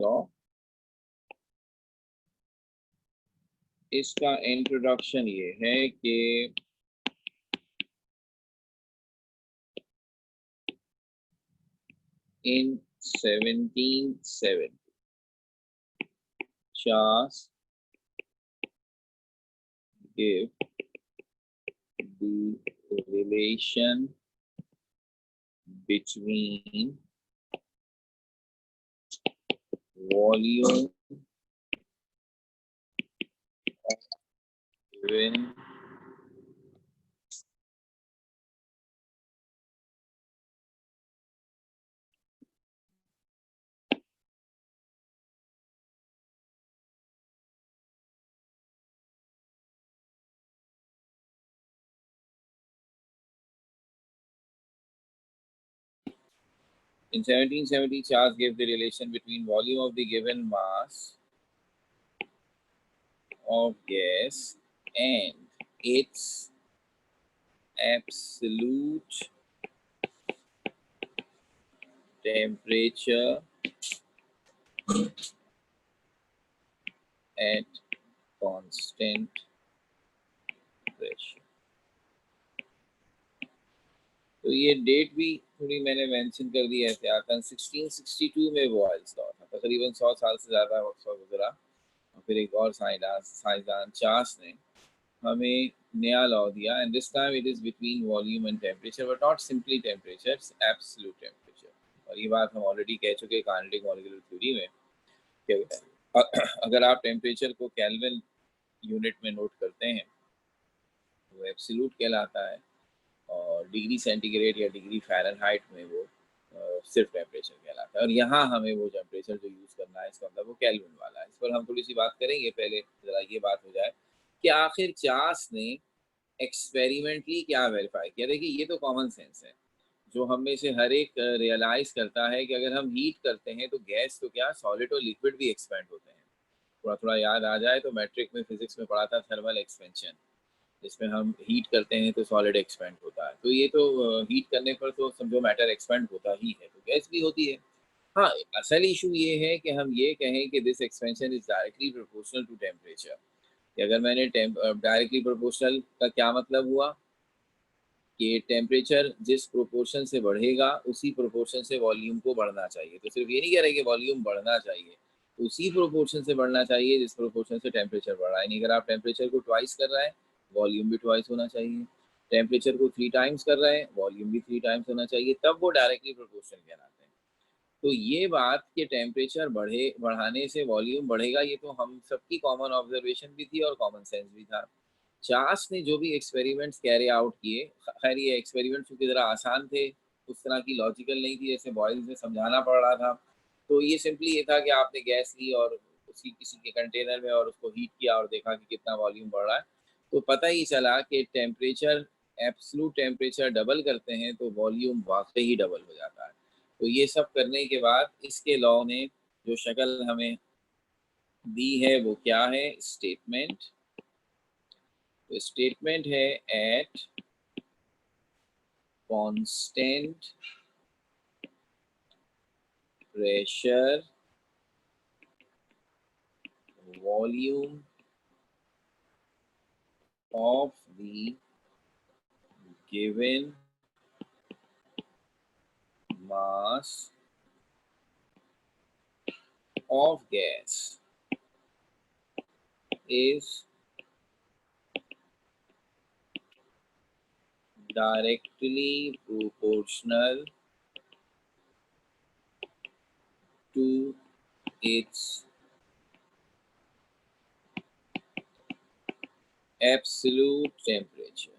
तो इसका इंट्रोडक्शन ये है कि in 1770 Charles gave the relation between volume of given in 1770 Charles gave the relation between volume of the given mass of gas and its absolute temperature at constant pressure। तो ये date भी थोड़ी मैंने mention कर दी है एहतियातन। 1662 में Boyle's law था, तकरीबन 100 साल से ज़्यादा वक्त गुजरा। और फिर एक और साइंसदान चार्ल्स ने हमें नया लॉ दिया, and this time it is between volume and temperature, but not simply temperature, absolute temperature. और ये बात हम ऑलरेडी कह चुके काइनेटिक मॉलिक्यूलर थ्योरी में कि अगर आप टेम्परेचर को केल्विन यूनिट में नोट करते हैं तो वो एब्सोल्यूट कहलाता है, और डिग्री सेंटीग्रेड या डिग्री फ़ारेनहाइट में वो सिर्फ टेम्परेचर कहलाता है। और यहाँ हमें वो टेम्परेचर जो यूज़ करना है इसका मतलब वो केल्विन वाला है। इस पर हम थोड़ी सी बात करेंगे, पहले ज़रा ये बात हो जाए कि आखिर चार्ल्स ने एक्सपेरिमेंटली क्या वेरीफाई किया। देखिए ये तो कॉमन सेंस है जो हम में से हर एक रियलाइज़ करता है कि अगर हम हीट करते हैं तो गैस तो क्या सॉलिड और लिक्विड भी एक्सपेंड होते हैं। थोड़ा थोड़ा याद आ जाए तो मैट्रिक में फिजिक्स में पढ़ा था थर्मल एक्सपेंशन, जिसमें हम हीट करते हैं तो सॉलिड एक्सपेंड होता है। तो ये तो हीट करने पर तो समझो मैटर एक्सपेंड होता ही है, तो गैस भी होती है। हाँ, असल इशू ये है कि हम ये कहें कि this expansion is directly proportional to temperature. कि अगर मैंने डायरेक्टली प्रोपोर्शनल का क्या मतलब हुआ कि टेम्परेचर जिस प्रोपोर्शन से बढ़ेगा उसी प्रोपोर्शन से वॉल्यूम को बढ़ना चाहिए। तो सिर्फ ये नहीं कह रहे कि वॉल्यूम बढ़ना चाहिए, उसी प्रोपोर्शन से बढ़ना चाहिए जिस प्रोपोर्शन से टेम्परेचर बढ़ रहा है। नहीं, अगर आप टेम्परेचर को ट्वाइस कर रहे हैं वॉल्यूम भी ट्वाइस होना चाहिए, टेम्परेचर को 3 टाइम्स कर रहे हैं वॉल्यूम भी 3 टाइम्स होना चाहिए, तब वो डायरेक्टली प्रोपोर्शनल कहलाते हैं। तो ये बात कि टेम्परेचर बढ़ाने से वॉल्यूम बढ़ेगा, ये तो हम सबकी कॉमन ऑब्जर्वेशन भी थी और कॉमन सेंस भी था। चार्ल्स ने जो भी एक्सपेरिमेंट्स कैरी आउट किए, खैर ये एक्सपेरिमेंट्स की तरह आसान थे, उस तरह की लॉजिकल नहीं थी जैसे बॉयल्स में समझाना पड़ रहा था। तो ये सिंपली ये था कि आपने गैस ली और उसकी किसी के कंटेनर में और उसको हीट किया और देखा कि कितना वॉल्यूम बढ़ रहा है। तो पता ही चला कि टेम्परेचर, एब्सोल्यूट टेम्परेचर डबल करते हैं तो वॉल्यूम वाकई ही डबल हो जाता है। तो ये सब करने के बाद इसके लॉ ने जो शक्ल हमें दी है वो क्या है, स्टेटमेंट। तो स्टेटमेंट है eight constant pressure volume of the given mass of gas is directly proportional to its absolute temperature।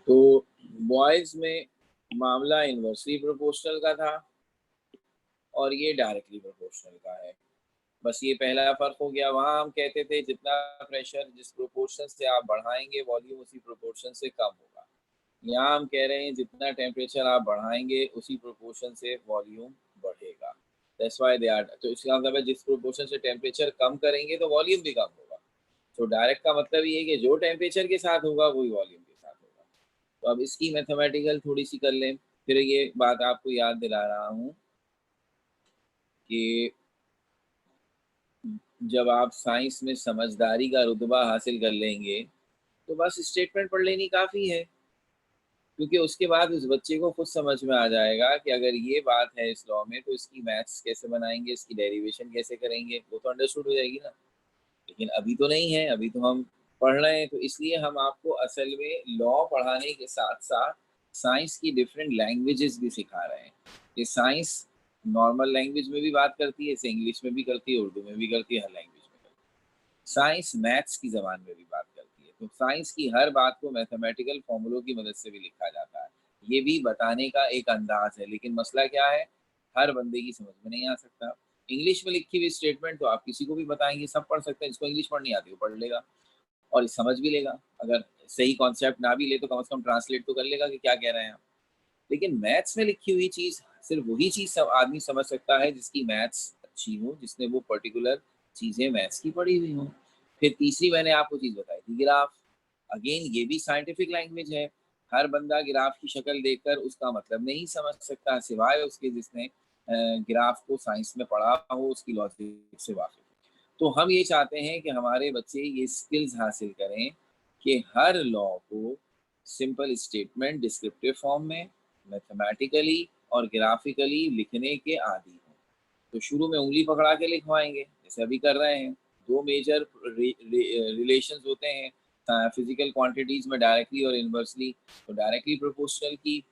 तो बॉयज में मामला इन्वर्सली प्रोपोर्शनल का था और ये डायरेक्टली प्रोपोर्शनल का है। बस ये पहला फर्क हो गया। वहाँ हम कहते थे जितना प्रेशर जिस प्रोपोर्शन से आप बढ़ाएंगे वॉल्यूम उसी प्रोपोर्शन से कम होगा। यहाँ हम कह रहे हैं जितना टेम्परेचर आप बढ़ाएंगे उसी प्रोपोर्शन से वॉल्यूम बढ़ेगा। That's why they are. तो इसका मतलब है जिस प्रोपोर्शन से टेम्परेचर कम करेंगे तो वॉल्यूम भी कम होगा। तो डायरेक्ट का मतलब ये है कि जो टेम्परेचर के साथ होगा वही वॉल्यूम के साथ होगा। तो अब इसकी मैथमेटिकल थोड़ी सी कर लें। फिर ये बात आपको याद दिला रहा हूँ कि जब आप साइंस में समझदारी का रुतबा हासिल कर लेंगे तो बस स्टेटमेंट पढ़ लेनी काफ़ी है, क्योंकि उसके बाद उस बच्चे को खुद समझ में आ जाएगा कि अगर ये बात है इस लॉ में तो इसकी मैथ्स कैसे बनाएंगे, इसकी डेरिवेशन कैसे करेंगे, वो तो अंडरस्टूड हो जाएगी ना। लेकिन अभी तो नहीं है, अभी तो हम पढ़ रहे हैं, तो इसलिए हम आपको असल में लॉ पढ़ाने के साथ साथ साइंस की डिफरेंट लैंग्वेजेस भी सिखा रहे हैं। ये साइंस नॉर्मल लैंग्वेज में भी बात करती है, इसे इंग्लिश में भी करती है, उर्दू में भी करती है, हर लैंग्वेज में करती है। साइंस मैथ्स की ज़बान में भी बात करती है, तो साइंस की हर बात को मैथमेटिकल फॉर्मूलों की मदद से भी लिखा जाता है। ये भी बताने का एक अंदाज है, लेकिन मसला क्या है, हर बंदे की समझ में नहीं आ सकता। इंग्लिश में लिखी हुई स्टेटमेंट तो आप किसी को भी बताएंगे, सब पढ़ सकते हैं, जिसको इंग्लिश पढ़नी आती है वो पढ़ लेगा और समझ भी लेगा। अगर सही कॉन्सेप्ट ना भी ले तो कम से कम ट्रांसलेट तो कर लेगा कि क्या कह रहे हैं आप। लेकिन मैथ्स में लिखी हुई चीज़ सिर्फ वही चीज़ सब आदमी समझ सकता है जिसकी मैथ्स अच्छी हो, जिसने वो पर्टिकुलर चीज़ें मैथ्स की पढ़ी हुई हों। फिर तीसरी मैंने आपको चीज़ बताई थी ग्राफ। अगेन ये भी साइंटिफिक लैंग्वेज है। हर बंदा ग्राफ की शक्ल देखकर उसका मतलब नहीं समझ सकता, सिवाय उसके जिसने ग्राफ को साइंस में पढ़ा हो, उसकी लॉजिक से वाकिफ हो। तो हम ये चाहते हैं कि हमारे बच्चे ये स्किल्स हासिल करें कि हर लॉ को सिंपल स्टेटमेंट डिस्क्रिप्टिव फॉर्म में, मैथमेटिकली और ग्राफिकली लिखने के आदी हों। तो शुरू में उँगली पकड़ा के लिखवाएँगे, जैसे अभी कर रहे हैं। 2 मेजर रिलेशंस होते हैं फिज़िकल क्वांटिटीज़ में, डायरेक्टली और इनवर्सली। तो डायरेक्टली प्रोपोर्शनल की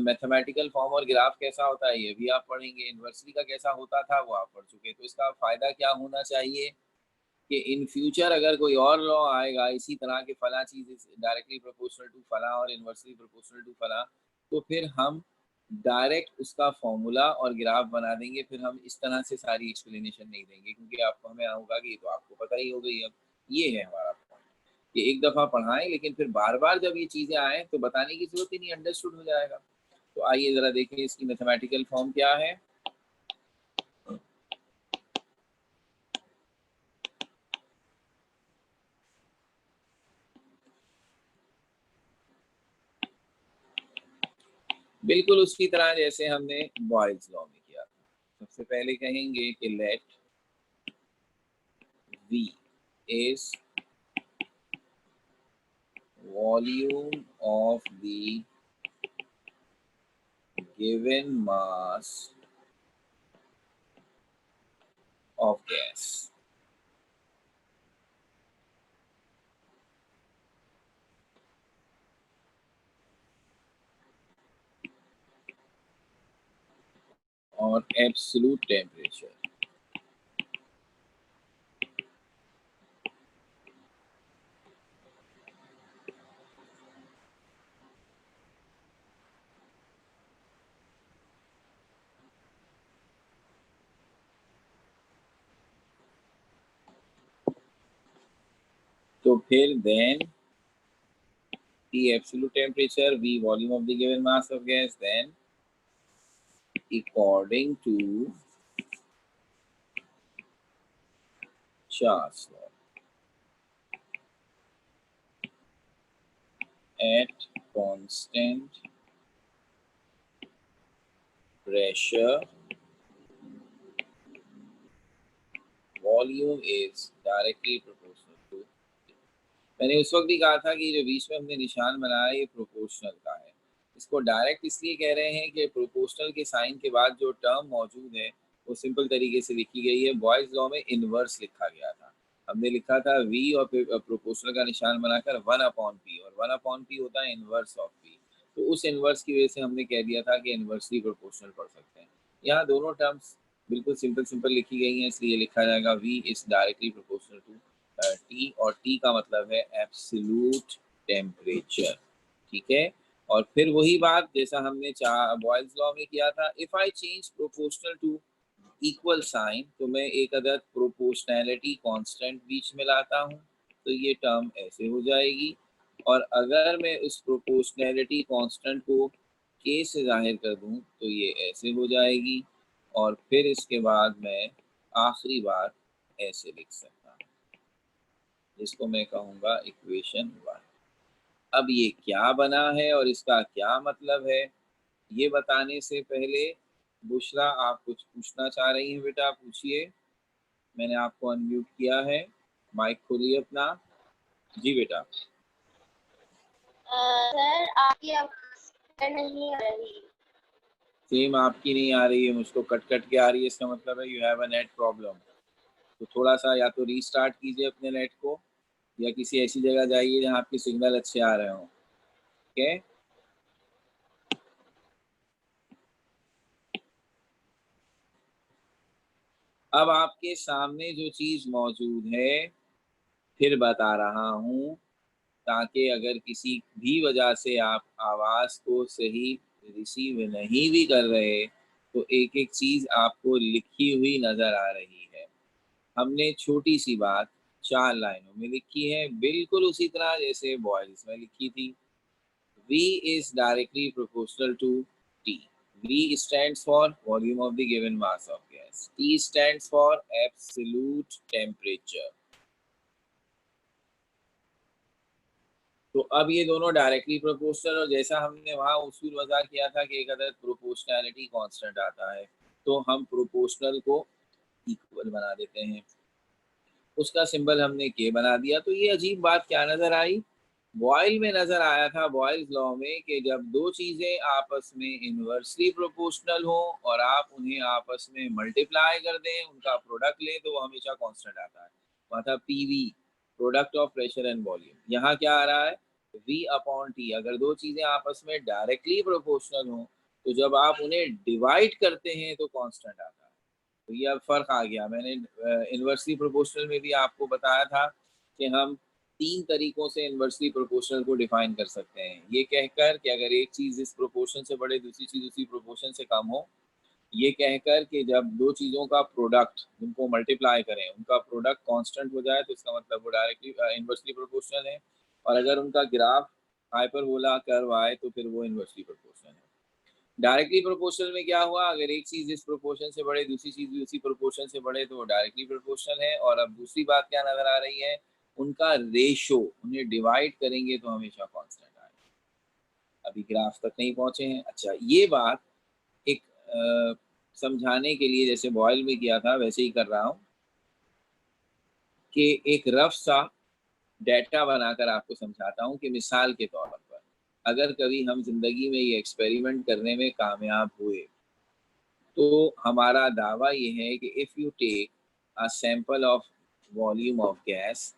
मैथमेटिकल फॉर्म और ग्राफ कैसा होता है ये भी आप पढ़ेंगे, इनवर्सली का कैसा होता था वो आप पढ़ चुके हैं। तो इसका फ़ायदा क्या होना चाहिए कि इन फ्यूचर अगर कोई और लॉ आएगा इसी तरह के फला चीज़ इज़ डायरेक्टली प्रोपोर्शनल टू फला और इनवर्सली प्रोपोर्शनल टू फला, तो फिर हम डायरेक्ट उसका फ़ॉर्मूला और ग्राफ बना देंगे। फिर हम इस तरह से सारी एक्सप्लेनेशन नहीं देंगे, क्योंकि आपको हमें होगा कि ये तो आपको पता ही हो गई अब। ये है हमारा पॉइंट, कि एक दफ़ा पढ़ाएँ लेकिन फिर बार-बार जब ये चीज़ें आएँ तो बताने की ज़रूरत ही नहीं, अंडरस्टूड हो जाएगा। तो आइए ज़रा देखें इसकी मैथमेटिकल फॉर्म क्या है। बिल्कुल उसी तरह जैसे हमने बॉयल्स लॉ में किया था। सबसे पहले कहेंगे कि late V is volume of the given mass of gas. और एब्सोल्यूट टेम्परेचर। तो फिर then T absolute temperature, V volume of the given mass of gas, then according to Charles law at constant pressure volume is directly proportional to। मैंने उस वक्त भी कहा था कि जो बीच में हमने निशान बनाया ये प्रोपोर्शनल का है। इसको डायरेक्ट इसलिए कह रहे हैं कि प्रोपोर्शनल के साइन के बाद जो टर्म मौजूद है वो सिंपल तरीके से लिखी गई है। बॉयज़ लॉ में इनवर्स लिखा गया था। हमने लिखा था v और फिर प्रोपोर्शनल का निशान बनाकर 1/p, और 1/p होता है इनवर्स ऑफ p। तो उस इनवर्स की वजह से हमने कह दिया था कि इनवर्सली प्रोपोर्शनल पढ़ सकते हैं। यहाँ दोनों टर्म्स बिल्कुल सिंपल सिंपल लिखी गई हैं, इसलिए लिखा जाएगा v is directly proportional to T, और टी का मतलब है एब्सोल्यूट टेम्परेचर। ठीक है। और फिर वही बात जैसा हमने बॉयल्स लॉ में किया था, if I change proportional to equal sign, तो मैं एक अदर प्रोपोर्शनैलिटी कांस्टेंट बीच में लाता हूँ, तो ये टर्म ऐसे हो जाएगी। और अगर मैं उस प्रोपोर्शनैलिटी कांस्टेंट को के से जाहिर कर दूँ तो ये ऐसे हो जाएगी। और फिर इसके बाद मैं आखिरी बार ऐसे लिख सकता हूँ। जिसको मैं कहूँगा इक्वेशन 1। अब ये क्या बना है और इसका क्या मतलब है, ये बताने से पहले बुशरा आप कुछ पूछना चाह रही हैं बेटा, पूछिए। मैंने आपको अनम्यूट किया है, माइक खोलिए अपना। जी बेटा। सर आपकी आवाज़ नहीं आ रही। सेम आपकी नहीं आ रही है, मुझको कट कट के आ रही है, इसका मतलब है you have a net problem. तो थोड़ा सा या तो रीस्टार्ट कीजिए अपने नेट को, या किसी ऐसी जगह जाइए जहाँ आपके सिग्नल अच्छे आ रहे हों। ओके। अब आपके सामने जो चीज मौजूद है, फिर बता रहा हूँ, ताकि अगर किसी भी वजह से आप आवाज को सही रिसीव नहीं भी कर रहे, तो एक एक चीज आपको लिखी हुई नजर आ रही है। हमने छोटी सी बात 4 लाइनों में लिखी है, बिल्कुल उसी तरह जैसे बॉयल्स में लिखी थी। V is directly proportional to T. V stands for volume of the given mass of gas. T stands for absolute temperature. तो अब ये दोनों डायरेक्टली प्रोपोर्शनल, और जैसा हमने वहाँ उसूल वजह किया था कि एक अदर प्रोपोर्शनैलिटी कांस्टेंट आता है, तो हम प्रोपोर्शनल को इक्वल बना देते हैं। उसका सिंबल हमने के बना दिया। तो ये अजीब बात क्या नजर आई, बॉयल में नजर आया था, बॉयल्स लॉ में, कि जब दो चीजें आपस में इनवर्सली प्रोपोर्शनल हो और आप उन्हें आपस में मल्टीप्लाई कर दें, उनका प्रोडक्ट लें, तो वो हमेशा कांस्टेंट आता है। वहाँ था PV, product of pressure and volume. यहाँ क्या आ रहा है, वी अपॉन टी। अगर दो चीजें आपस में डायरेक्टली प्रोपोर्शनल हो, तो जब आप उन्हें डिवाइड करते हैं तो कांस्टेंट आता है। तो ये अब फर्क आ गया। मैंने इनवर्सली प्रोपोर्शनल में भी आपको बताया था कि हम 3 तरीकों से इनवर्सली प्रोपोर्शनल को डिफाइन कर सकते हैं, ये कहकर कि अगर एक चीज इस प्रोपोर्शन से बढ़े, दूसरी चीज उसी प्रोपोर्शन से कम हो। ये कहकर कि जब दो चीजों का प्रोडक्ट, जिनको मल्टीप्लाई करें, उनका प्रोडक्ट कांस्टेंट हो जाए, तो इसका मतलब वो डायरेक्टली इनवर्सली प्रोपोर्शनल है। और अगर उनका ग्राफ हाइपरबोला कर्व आए, तो फिर वो इनवर्सली प्रोपोर्शनल है। डायरेक्टली प्रोपोर्शनल में क्या हुआ, अगर एक चीज इस प्रोपोर्शन से बढ़े, दूसरी चीज भी उसी प्रोपोर्शन से बढ़े, तो वो डायरेक्टली प्रोपोर्शनल है। और अब दूसरी बात क्या नजर आ रही है, उनका रेशो, उन्हें डिवाइड करेंगे तो हमेशा कांस्टेंट आएगा। अभी ग्राफ तक नहीं पहुंचे हैं। अच्छा, ये बात एक समझाने के लिए, जैसे बॉयल में किया था वैसे ही कर रहा हूँ, कि एक रफ सा डेटा बनाकर आपको समझाता हूँ कि मिसाल के तौर पर, अगर कभी हम जिंदगी में ये एक्सपेरिमेंट करने में कामयाब हुए, तो हमारा दावा ये है कि if you take a sample of volume of gas,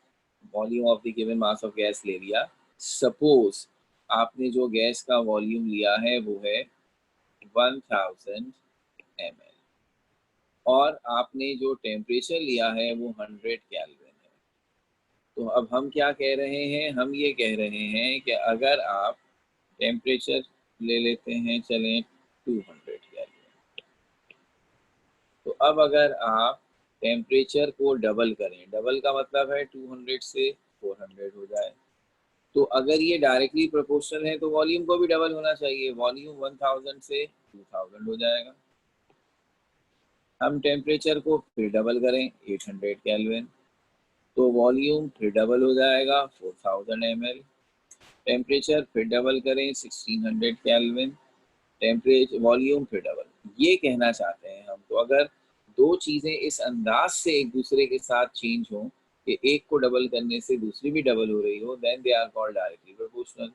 volume of the given mass of gas ले लिया। सपोज आपने जो गैस का वॉल्यूम लिया है वो है 1000 ml, और आपने जो टेम्परेचर लिया है वो 100 केल्विन है। तो अब हम क्या कह रहे हैं, हम ये कह रहे हैं कि अगर आप टेम्परेचर ले लेते हैं, चलें 200 केल्विन, तो अब अगर आप टेम्परेचर को डबल करें, डबल का मतलब है 200 से 400 हो जाए, तो अगर ये डायरेक्टली प्रोपोर्शनल है तो वॉल्यूम को भी डबल होना चाहिए, वॉल्यूम 1000 से 2000 हो जाएगा। हम टेम्परेचर को फिर डबल करें 800 केल्विन, तो वॉल्यूम फिर डबल हो जाएगा 4000 ml। टेम्परेचर फिर डबल करें 1600 केल्विन, टेम्परेचर वॉल्यूम फिर डबल। ये कहना चाहते हैं हम, तो अगर दो चीजें इस अंदाज से एक दूसरे के साथ चेंज हो कि एक को डबल करने से दूसरी भी डबल हो रही हो, then they are called directly proportional.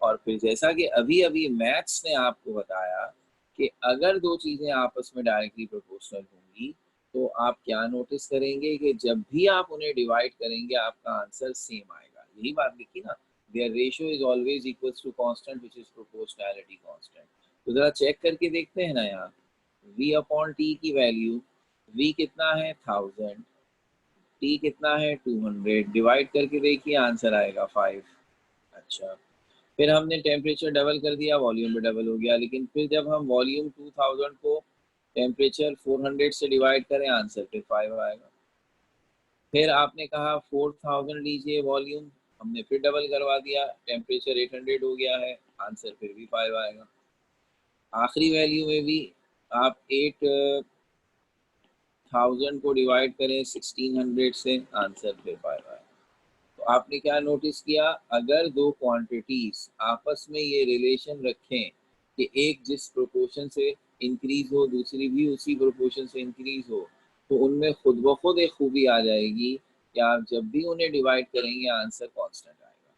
और फिर जैसा कि अभी अभी मैथ्स ने आपको बताया कि अगर दो चीजें आपस में डायरेक्टली प्रोपोर्शनल होंगी, तो आप क्या नोटिस करेंगे कि जब भी आप उन्हें डिवाइड करेंगे आपका आंसर सेम आएगा। यही बात लिखी ना, their ratio is always equals to constant which is proportionality constant। तो जरा चेक करके देखते हैं ना, यहाँ v अपॉन टी की वैल्यू, v कितना है 1000, t कितना है 200, डिवाइड करके देखिए आंसर आएगा 5। अच्छा, फिर हमने टेम्परेचर डबल कर दिया, वॉल्यूम भी डबल हो गया, लेकिन फिर जब हम वॉल्यूम 2000 को टेम्परेचर 400 से डिवाइड करें, आंसर फिर 5 आएगा। फिर आपने कहा 4000 लीजिए वॉल्यूम, हमने फिर डबल करवा दिया, टेम्परेचर 800 हो गया है, आंसर फिर भी 5 आएगा। आखिरी वैल्यू में भी आप 8000 को डिवाइड करें 1600 से, आंसर फिर 5 आएगा। तो आपने क्या नोटिस किया, अगर दो क्वांटिटीज आपस में ये रिलेशन रखें कि एक जिस प्रोपोर्शन से इंक्रीज हो दूसरी भी उसी प्रोपोर्शन से इंक्रीज हो, तो उनमें खुद ब खुद एक खूबी आ जाएगी कि आप जब भी उन्हें डिवाइड करेंगे आंसर कांस्टेंट आएगा।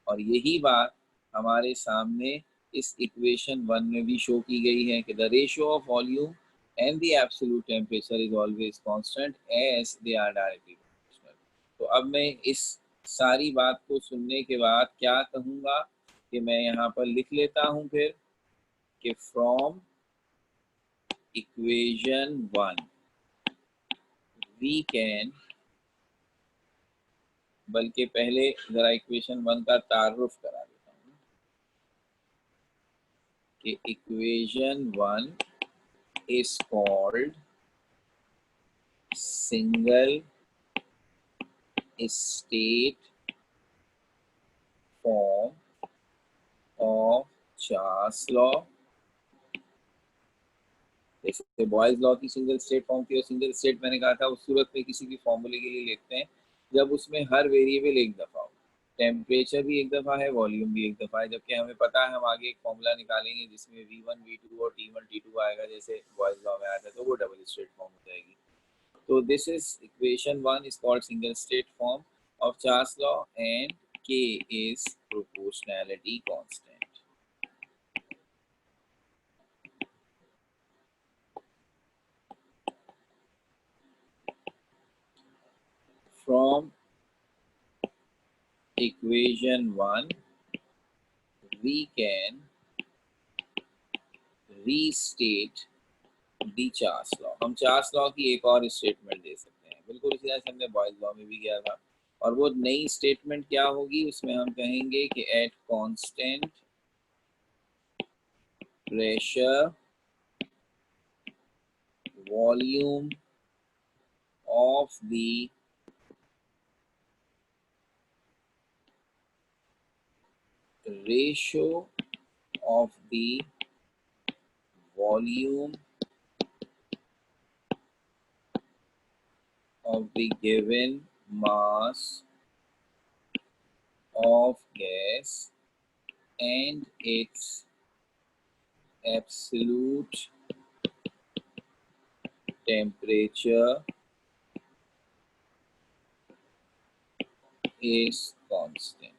और यही बात हमारे सामने इस इक्वेशन 1 में भी शो की गई है कि the ratio of volume and the absolute temperature is always constant as they are directly proportional. तो अब मैं इस सारी बात को सुनने के बाद क्या कहूँगा कि मैं यहाँ पर लिख लेता हूँ फिर कि फ्रॉम इक्वेशन 1 वी कैन, बल्कि पहले जरा इक्वेशन 1 का तारुफ करा देता हूँ कि equation 1 is called single state form of Charles law। जैसे बॉयज लॉ की सिंगल स्टेट फॉर्म थी, और सिंगल स्टेट मैंने कहा था उस सूरत में किसी भी फॉर्मूले के लिए लिखते हैं जब उसमें हर वेरिएबल एक दफा हो, टेम्परेचर भी एक दफा है, वॉल्यूम भी एक दफा है। जबकि हमें पता है हम आगे एक फॉर्मूला निकालेंगे जिसमें V1 V2 और T1 T2 आएगा, जैसे बॉयज लॉ में आया था, तो वो डबल स्टेट फॉर्म हो जाएगी। So this is equation 1 is called single state form of Charles law and K is proportionality constant. From equation 1 we can restate the Charles law। हम Charles law की एक और स्टेटमेंट दे सकते हैं, बिल्कुल इसी तरह से हमने बॉयज लॉ में भी किया था। और वो नई स्टेटमेंट क्या होगी, उसमें हम कहेंगे कि at constant pressure volume of the ratio of the volume of the given mass of gas and its absolute temperature is constant।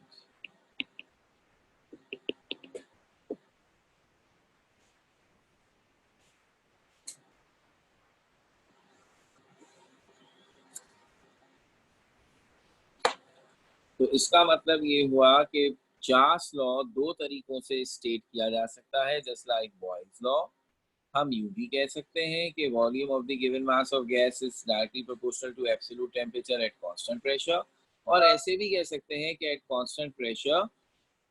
तो इसका मतलब ये हुआ कि चार्ल्स लॉ दो तरीकों से स्टेट किया जा सकता है, जस्ट लाइक बॉयज लॉ। हम यूं भी कह सकते हैं कि volume of the given mass of gas is directly proportional to absolute temperature at constant pressure. और ऐसे भी कह सकते हैं कि at constant pressure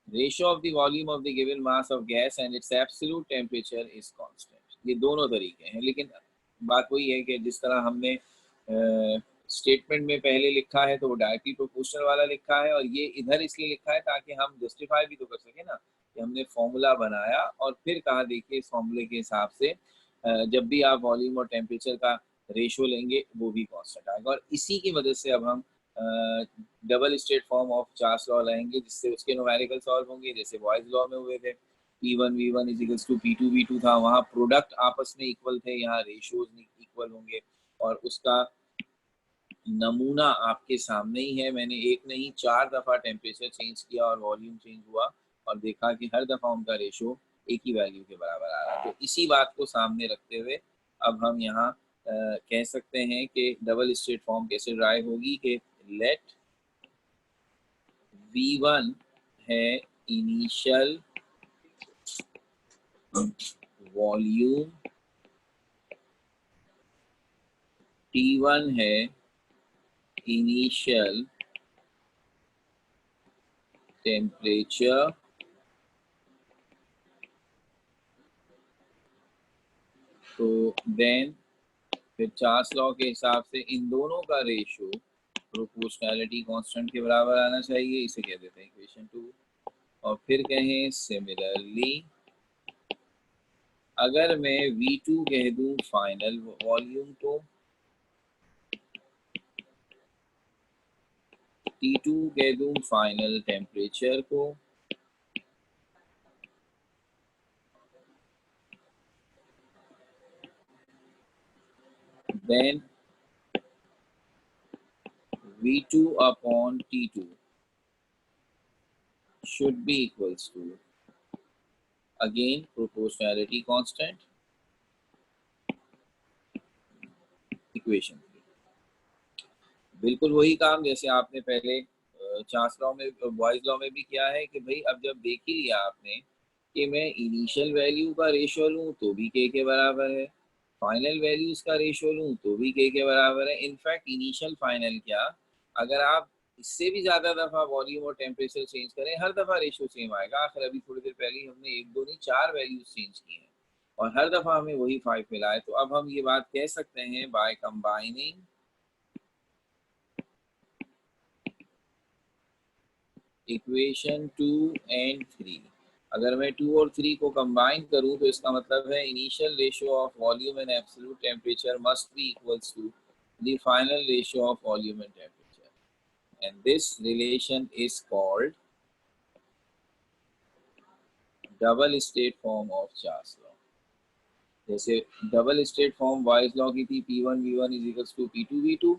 ratio of the volume of the given mass of gas and its absolute temperature is constant. ये दोनों तरीके हैं, लेकिन बात वही है कि जिस तरह हमने स्टेटमेंट में पहले लिखा है तो वो डायरेक्टली प्रोपोर्शनल वाला लिखा है, और ये इधर इसलिए लिखा है ताकि हम जस्टिफाई भी तो कर सके ना कि हमने फॉर्मूला बनाया और फिर कहा देखिए इस फॉर्मूले के हिसाब से जब भी आप वॉल्यूम और टेम्परेचर का रेशियो लेंगे वो भी कांस्टेंट आएगा। और इसी की वजह से अब हम double state form of Charles law लेंगे जिससे उसके न्यूमेरिकल सॉल्व होंगे, जैसे बॉयज लॉ में हुए थे। P1 V1 is equals to P2 V2 था, वहाँ प्रोडक्ट आपस में इक्वल थे, यहाँ रेशियोज इक्वल होंगे। और उसका नमूना आपके सामने ही है, मैंने एक नहीं 4 दफ़ा टेम्परेचर चेंज किया और वॉल्यूम चेंज हुआ और देखा कि हर दफ़ा उनका रेशो एक ही वैल्यू के बराबर आ रहा है। तो इसी बात को सामने रखते हुए अब हम यहाँ कह सकते हैं कि डबल स्टेट फॉर्म कैसे ड्राइव होगी कि लेट V1 है इनिशियल वॉल्यूम, T1 है इनिशियल टेम्परेचर, तो देन फिर चार्ल्स लॉ के हिसाब से इन दोनों का रेशियो प्रोपोर्शनैलिटी कांस्टेंट के बराबर आना चाहिए, इसे कह देते हैं इक्वेशन 2। और फिर कहें सिमिलरली अगर मैं V2 कह दूं फाइनल वॉल्यूम को, T2 कह दूं फाइनल टेम्परेचर को, then V2 upon T2 should be equals to again proportionality constant, equation. बिल्कुल वही काम जैसे आपने पहले चार्ल्स लॉ में, बॉयज लॉ में भी किया है कि भाई अब जब देख ही लिया आपने कि मैं इनिशियल वैल्यू का रेशियो लूँ तो भी के बराबर है, फाइनल वैल्यूज का रेशियो लूँ तो भी के बराबर है। इनफैक्ट इनिशियल फाइनल क्या, अगर आप इससे भी ज्यादा दफा वॉल्यूम और टेम्परेचर चेंज करें हर दफा रेशियो सेम आएगा। आखिर अभी थोड़ी देर पहले हमने एक दो नहीं 4 वैल्यूज चेंज की हैं और हर दफा हमें वही 5 मिला है। तो अब हम ये बात कह सकते हैं बाय कंबाइनिंग इक्वेशन 2 एंड 3, अगर मैं 2 और 3 को कंबाइन करूं तो इसका मतलब है initial ratio of volume and absolute temperature must be equals to the final ratio of volume and temperature, and this relation is called double state form of Charles law. जैसे double state form Boyle's law की थी P1 V1 is equals to P2 V2,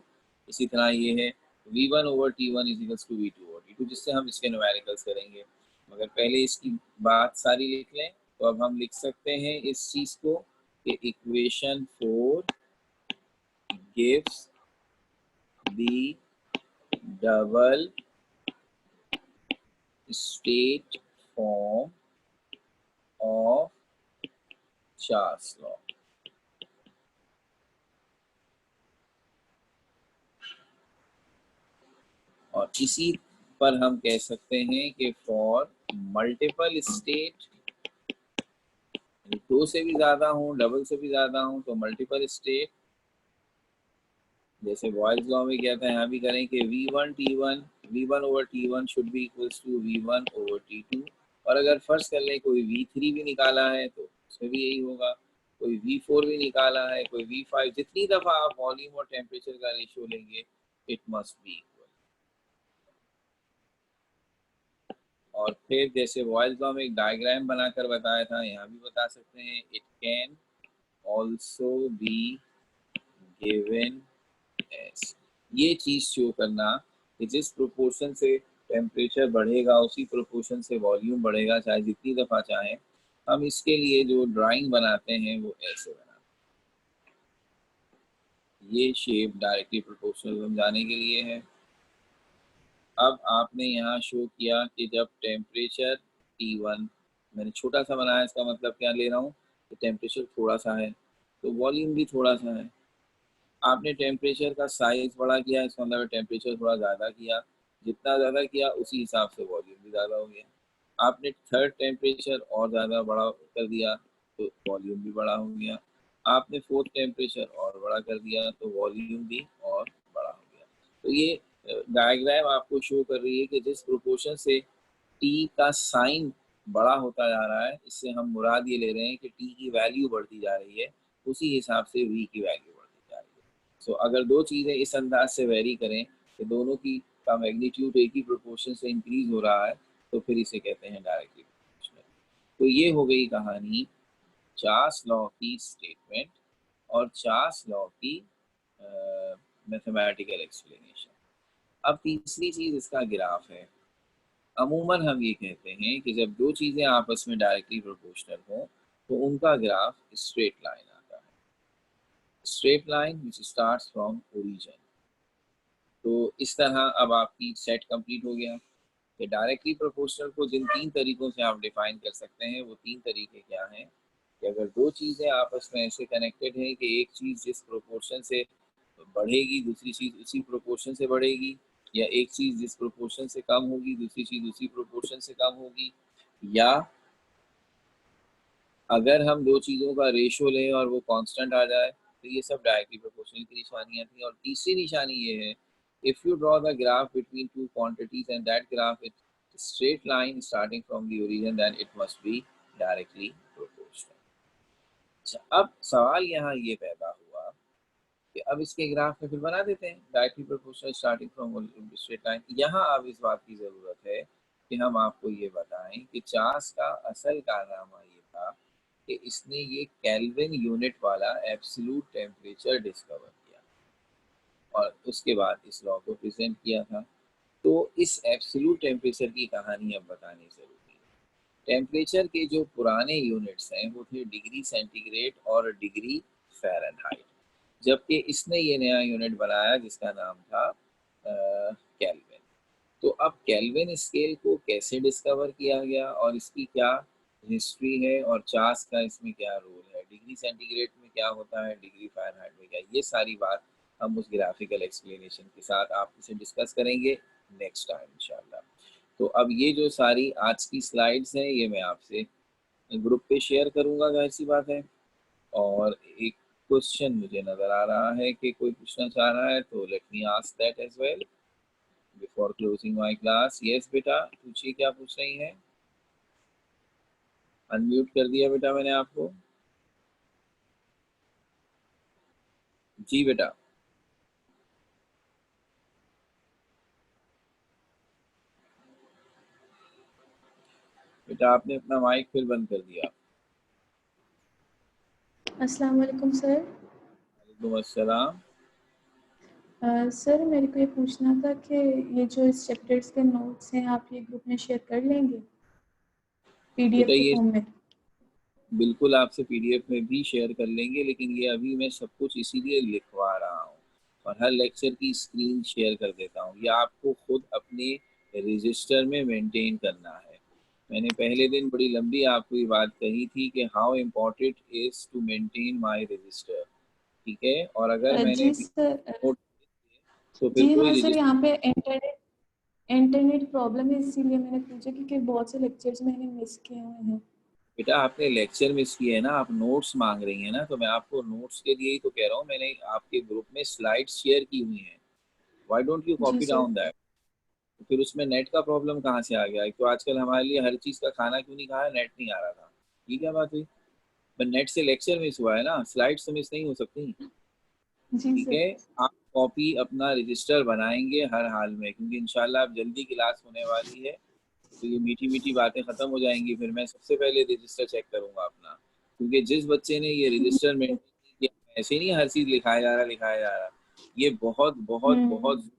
इसी तरह ये है V1 over T1 is equals to V2 over T2, जिससे हम इसके न्यूमेरिकल्स करेंगे। मगर पहले इसकी बात सारी लिख लें तो अब हम लिख सकते हैं इस चीज को कि equation 4 gives the double state form of Charles law. और इसी पर हम कह सकते हैं कि फॉर मल्टीपल स्टेट, दो से भी ज्यादा हो, डबल से भी ज्यादा हो, तो मल्टीपल स्टेट जैसे बॉयल्स लॉ में क्या था यहाँ भी करें कि V1 over T1 should be equals to V1 over T2। और अगर फर्ज कर लें कोई V3 भी निकाला है तो उसमें भी यही होगा, कोई V4 भी निकाला है, कोई V5, जितनी दफा आप वॉल्यूम और टेम्परेचर का रेशियो लेंगे इट मस्ट बी इक्वल। और फिर जैसे बॉयल्स लॉ में एक डायग्राम बनाकर बताया था, यहाँ भी बता सकते हैं, it can also be given as, ये चीज शो करना कि जिस प्रोपोर्शन से टेम्परेचर बढ़ेगा उसी प्रोपोर्शन से वॉल्यूम बढ़ेगा, चाहे जितनी दफा चाहें। हम इसके लिए जो ड्राइंग बनाते हैं वो ऐसे बनाते हैं, ये शेप डायरेक्टली प्रोपोर्शनल समझाने के लिए है। अब आपने यहाँ शो किया कि जब टेम्परेचर T1 मैंने छोटा सा बनाया, इसका मतलब क्या ले रहा हूँ कि टेम्परेचर थोड़ा सा है तो वॉल्यूम भी थोड़ा सा है। आपने टेम्परेचर का साइज बड़ा किया, इसका मतलब टेम्परेचर थोड़ा ज़्यादा किया, जितना ज़्यादा किया उसी हिसाब से वॉल्यूम भी ज़्यादा हो गया। आपने थर्ड टेम्परेचर और ज़्यादा बड़ा कर दिया तो वॉल्यूम भी बड़ा हो गया। आपने फोर्थ टेम्परेचर और बड़ा कर दिया तो वॉल्यूम भी और बड़ा हो गया। तो ये डायग्राम आपको शो कर रही है कि जिस प्रोपोर्शन से टी का साइन बड़ा होता जा रहा है, इससे हम मुराद ये ले रहे हैं कि टी की वैल्यू बढ़ती जा रही है, उसी हिसाब से वी की वैल्यू बढ़ती जा रही है। सो अगर दो चीज़ें इस अंदाज से वेरी करें कि दोनों की का मैग्नीट्यूड एक ही प्रोपोर्शन से इंक्रीज हो रहा है तो फिर इसे कहते हैं डायरेक्टली प्रोपोर्शनल। तो ये हो गई कहानी चार्ल्स लॉ की स्टेटमेंट और चार्ल्स लॉ की मैथमेटिकल एक्सप्लेनेशन। अब तीसरी चीज इसका ग्राफ है। अमूमन हम ये कहते हैं कि जब दो चीजें आपस में डायरेक्टली प्रोपोर्शनल हो तो उनका ग्राफ स्ट्रेट लाइन आता है, straight line which starts from origin. तो इस तरह अब आपकी सेट कंप्लीट हो गया कि डायरेक्टली प्रोपोर्शनल को जिन तीन तरीकों से आप डिफाइन कर सकते हैं वो तीन तरीके क्या हैं कि अगर दो चीज़ें आपस में ऐसे कनेक्टेड हैं कि एक चीज़ जिस प्रोपोर्शन से बढ़ेगी दूसरी चीज़ उसी प्रोपोर्शन से बढ़ेगी, या एक चीज़ जिस प्रोपोर्शन से कम होगी दूसरी चीज़ उसी प्रोपोर्शन से कम होगी, या अगर हम दो चीज़ों का रेशियो लें और वो कांस्टेंट आ जाए, तो ये सब डायरेक्टली प्रोपोर्शनल की निशानियाँ थी। और तीसरी निशानी ये है, if you draw the graph between two quantities and that graph is straight line starting from the origin then it must be directly proportional. अच्छा, अब सवाल यहाँ ये पैदा हुआ कि अब इसके ग्राफ में फिर बना देते हैं directly proportional starting from straight line. यहाँ अब इस बात की ज़रूरत है कि हम आपको ये बताएं कि चार्ल्स का असल कारनामा ये था कि इसने ये केल्विन यूनिट वाला एब्सोल्यूट टेम्परेचर डिस्कवर किया और उसके बाद इस लॉ को प्रेजेंट किया था। तो इस एब्सोल्यूट टेम्परेचर की कहानी अब बतानी ज़रूरी है। टेम्परेचर के जो पुराने यूनिट्स हैं वो थे डिग्री सेंटीग्रेड और डिग्री फ़ारेनहाइट, जबकि इसने ये नया यूनिट बनाया जिसका नाम था केल्विन। तो अब केल्विन स्केल को कैसे डिस्कवर किया गया और इसकी क्या हिस्ट्री है और चार्ल्स का इसमें क्या रोल है, डिग्री सेंटीग्रेड में क्या होता है, डिग्री फ़ारेनहाइट में क्या, ये सारी बात हम उस ग्राफिकल एक्सप्लेनेशन के साथ आपसे डिस्कस करेंगे नेक्स्ट टाइम इंशाल्लाह। तो अब ये जो सारी आज की स्लाइड्स हैं ये मैं आपसे ग्रुप पे शेयर करूंगा, जाहिर सी बात है। और एक क्वेश्चन मुझे नज़र आ रहा है कि कोई पूछना चाह रहा है, तो let me ask that as well before closing my class. Yes बेटा पूछिए, क्या पूछ रही हैं? अनम्यूट कर दिया बेटा मैंने आपको। जी बेटा। बेटा आपने अपना माइक फिर बंद कर दिया। अस्सलाम वालेकुम सर। वालेकुम अस्सलाम। सर मेरे को ये पूछना था कि ये जो इस चैप्टर्स के नोट्स हैं आप ये ग्रुप में शेयर कर लेंगे बेटा पीडीएफ के ये फॉर्म में? बिल्कुल आपसे पीडीएफ में भी शेयर कर लेंगे, लेकिन ये अभी मैं सब कुछ इसीलिए लिखवा रहा हूँ और हर लेक्चर की स्क्रीन शेयर कर देता हूँ। ये आपको खुद अपने रजिस्टर में मेंटेन करना है। मैंने पहले दिन बड़ी लंबी आपको ये बात कही थी कि how important is to maintain my register, ठीक है। और अगर मैंने जी सर। नोट तो फिर जी कोई हाँ सर, रजिस्टर। यहाँ पे इंटरनेट प्रॉब्लम है इसीलिए मैंने पूछा, क्योंकि बहुत से लेक्चर्स मैंने मिस किए हुए हैं। बेटा आपने लेक्चर मिस किए है ना, आप नोट्स मांग रही हैं ना, तो मैं आपको नोट्स के लिए ही तो कह रहा हूँ। मैंने आपके ग्रुप में स्लाइड्स शेयर की हुई हैं, व्हाई डोंट यू जी कॉपी सर। Down that. तो फिर उसमें नेट का प्रॉब्लम कहाँ से आ गया? एक तो आजकल हमारे लिए हर चीज़ का खाना क्यों नहीं खाया, नेट नहीं आ रहा था। ये क्या बात हुई? पर नेट से लेक्चर मिस हुआ है ना, स्लाइड्स तो मिस नहीं हो सकती। जी ठीक सर। है। आप कॉपी अपना रजिस्टर बनाएंगे हर हाल में, क्योंकि इंशाल्लाह अब जल्दी क्लास होने वाली है, तो ये मीठी मीठी बातें खत्म हो जाएंगी। फिर मैं सबसे पहले रजिस्टर चेक करूंगा अपना, क्योंकि जिस बच्चे ने ये रजिस्टर ठीक है। मेंटेन किया, ऐसे नहीं हर चीज लिखाया जा रहा। ये बहुत बहुत बहुत,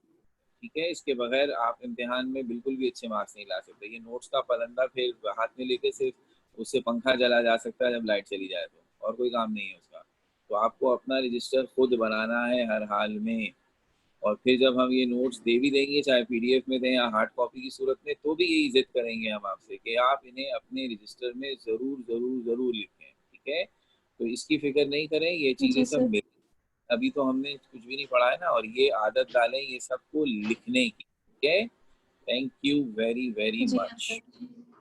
ठीक है। इसके बगैर आप इम्तिहान में बिल्कुल भी अच्छे मार्क्स नहीं ला सकते। ये नोट्स का परंदा फिर हाथ में लेके सिर्फ उससे पंखा जला जा सकता है जब लाइट चली जाए, तो और कोई काम नहीं है उसका। तो आपको अपना रजिस्टर खुद बनाना है हर हाल में। और फिर जब हम ये नोट्स दे भी देंगे, चाहे पीडीएफ में दें या हार्ड कॉपी की सूरत में, तो भी यही जिद करेंगे हम आपसे कि आप इन्हें अपने रजिस्टर में ज़रूर ज़रूर ज़रूर लिखें, ठीक है। तो इसकी फिक्र नहीं करें, ये चीज़ें जी सब सर। मिल, अभी तो हमने कुछ भी नहीं पढ़ा है ना, और ये आदत डालें ये सबको लिखने की, ठीक है। थैंक यू वेरी वेरी जी हाँ मच। सर।